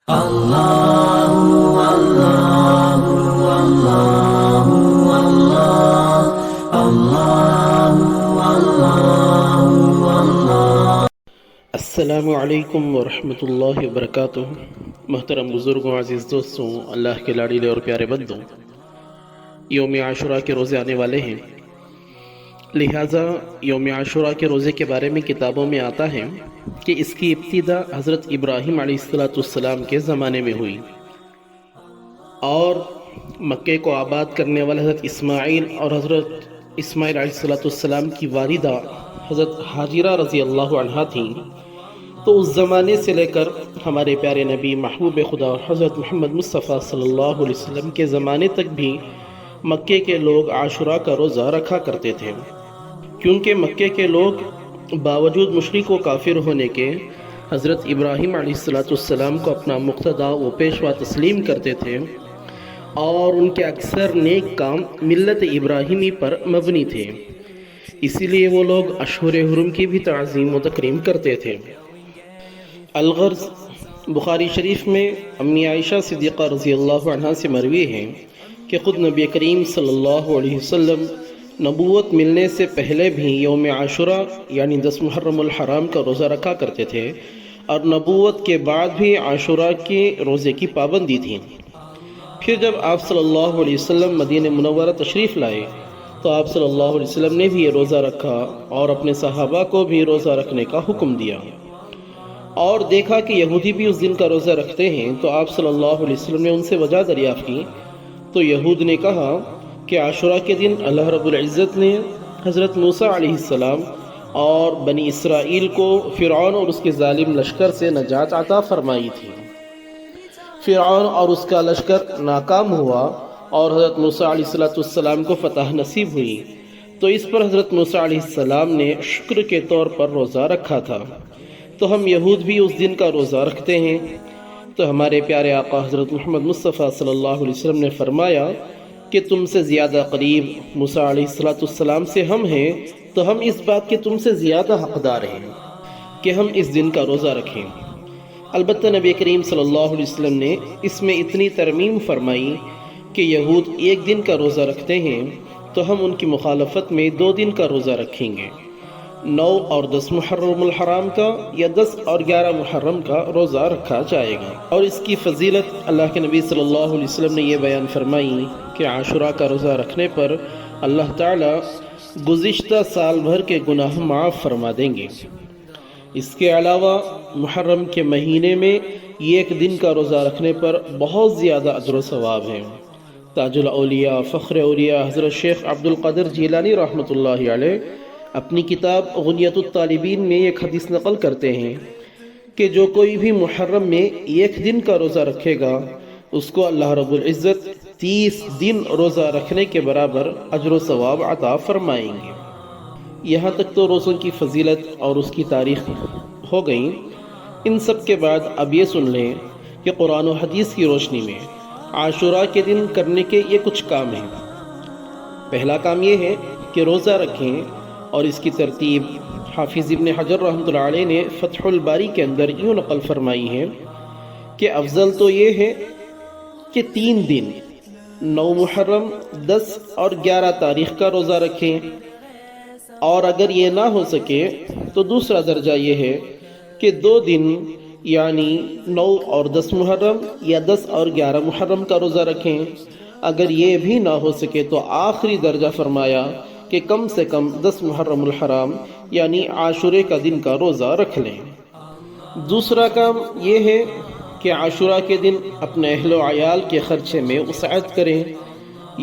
السلام علیکم ورحمت اللہ وبرکاتہ۔ محترم بزرگوں، عزیز دوستوں، اللہ کے لاڈلے اور پیارے بندوں، یوم عاشوراء کے روزے آنے والے ہیں، لہٰذا یوم عاشوراء کے روزے کے بارے میں کتابوں میں آتا ہے کہ اس کی ابتدا حضرت ابراہیم علیہ السلام کے زمانے میں ہوئی، اور مکے کو آباد کرنے والے حضرت اسماعیل اور حضرت اسماعیل علیہ السلام کی والدہ حضرت حاجرہ رضی اللہ عنہا تھیں۔ تو اس زمانے سے لے کر ہمارے پیارے نبی محبوب خدا اور حضرت محمد مصطفیٰ صلی اللہ علیہ وسلم کے زمانے تک بھی مکے کے لوگ عاشوراء کا روزہ رکھا کرتے تھے، کیونکہ مکے کے لوگ باوجود مشرک و کافر ہونے کے حضرت ابراہیم علیہ السلام کو اپنا مقتدی و پیشوا تسلیم کرتے تھے، اور ان کے اکثر نیک کام ملت ابراہیمی پر مبنی تھے، اسی لیے وہ لوگ اشہر حرم کی بھی تعظیم و تکریم کرتے تھے۔ الغرض، بخاری شریف میں امی عائشہ صدیقہ رضی اللہ عنہا سے مروی ہے کہ خود نبی کریم صلی اللہ علیہ وسلم نبوت ملنے سے پہلے بھی یوم عاشوراء یعنی 10 محرم الحرام کا روزہ رکھا کرتے تھے، اور نبوت کے بعد بھی عاشوراء کے روزے کی پابندی تھی۔ پھر جب آپ صلی اللہ علیہ وسلم مدینہ منورہ تشریف لائے تو آپ صلی اللہ علیہ وسلم نے بھی یہ روزہ رکھا اور اپنے صحابہ کو بھی روزہ رکھنے کا حکم دیا، اور دیکھا کہ یہودی بھی اس دن کا روزہ رکھتے ہیں، تو آپ صلی اللہ علیہ وسلم نے ان سے وجہ دریافت کی، تو یہود نے کہا کہ عاشوراء کے دن اللہ رب العزت نے حضرت موسیٰ علیہ السلام اور بنی اسرائیل کو فرعون اور اس کے ظالم لشکر سے نجات عطا فرمائی تھی۔ فرعون اور اس کا لشکر ناکام ہوا اور حضرت موسیٰ علیہ السلام کو فتح نصیب ہوئی، تو اس پر حضرت موسیٰ علیہ السلام نے شکر کے طور پر روزہ رکھا تھا۔ تو ہم یہود بھی اس دن کا روزہ رکھتے ہیں۔ تو ہمارے پیارے آقا حضرت محمد مصطفیٰ صلی اللہ علیہ وسلم نے فرمایا کہ تم سے زیادہ قریب موسیٰ علیہ السلام سے ہم ہیں، تو ہم اس بات کے تم سے زیادہ حقدار ہیں کہ ہم اس دن کا روزہ رکھیں۔ البتہ نبی کریم صلی اللہ علیہ وسلم نے اس میں اتنی ترمیم فرمائی کہ یہود ایک دن کا روزہ رکھتے ہیں تو ہم ان کی مخالفت میں 2 دن کا روزہ رکھیں گے، 9 اور 10 محرم الحرام کا یا 10 اور 11 محرم کا روزہ رکھا جائے گا۔ اور اس کی فضیلت اللہ کے نبی صلی اللہ علیہ وسلم نے یہ بیان فرمائی کہ عاشوراء کا روزہ رکھنے پر اللہ تعالی گزشتہ سال بھر کے گناہ معاف فرما دیں گے۔ اس کے علاوہ محرم کے مہینے میں ایک دن کا روزہ رکھنے پر بہت زیادہ اجر و ثواب ہے۔ تاج الاولیاء فخر اولیاء حضرت شیخ عبد القادر جیلانی رحمت اللہ علیہ اپنی کتاب غنیۃ الطالبین میں ایک حدیث نقل کرتے ہیں کہ جو کوئی بھی محرم میں ایک دن کا روزہ رکھے گا اس کو اللہ رب العزت 30 دن روزہ رکھنے کے برابر اجر و ثواب عطا فرمائیں گے۔ یہاں تک تو روزوں کی فضیلت اور اس کی تاریخ ہو گئی۔ ان سب کے بعد اب یہ سن لیں کہ قرآن و حدیث کی روشنی میں عاشوراء کے دن کرنے کے یہ کچھ کام ہیں۔ پہلا کام یہ ہے کہ روزہ رکھیں، اور اس کی ترتیب حافظ ابن حجر رحمت اللہ علیہ نے فتح الباری کے اندر یوں نقل فرمائی ہے کہ افضل تو یہ ہے کہ 3 دن 9 محرم، 10 اور 11 تاریخ کا روزہ رکھیں، اور اگر یہ نہ ہو سکے تو دوسرا درجہ یہ ہے کہ 2 دن یعنی 9 اور 10 محرم یا 10 اور 11 محرم کا روزہ رکھیں۔ اگر یہ بھی نہ ہو سکے تو آخری درجہ فرمایا کہ کم سے کم 10 محرم الحرام یعنی عاشورے کا دن کا روزہ رکھ لیں۔ دوسرا کام یہ ہے کہ عاشوراء کے دن اپنے اہل و عیال کے خرچے میں وسعت کریں،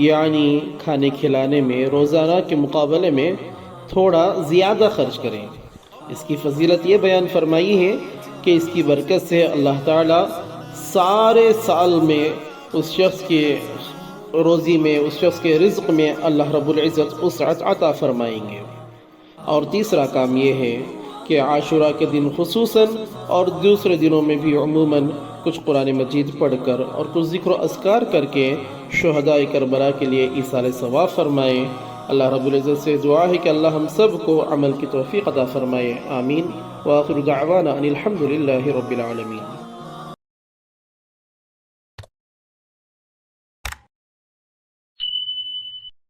یعنی کھانے کھلانے میں روزانہ کے مقابلے میں تھوڑا زیادہ خرچ کریں۔ اس کی فضیلت یہ بیان فرمائی ہے کہ اس کی برکت سے اللہ تعالیٰ سارے سال میں اس شخص کے روزی میں، اس شخص کے رزق میں اللہ رب العزت وسعت عطا فرمائیں گے۔ اور تیسرا کام یہ ہے کہ عاشوراء کے دن خصوصاً اور دوسرے دنوں میں بھی عموماً کچھ قرآن مجید پڑھ کر اور کچھ ذکر و اذکار کر کے شہداء کربلا کے لیے ایصال ثواب فرمائیں۔ اللہ رب العزت سے دعا ہے کہ اللہ ہم سب کو عمل کی توفیق عطا فرمائے، آمین۔ وآخر دعوانا ان الحمد للہ رب العالمین۔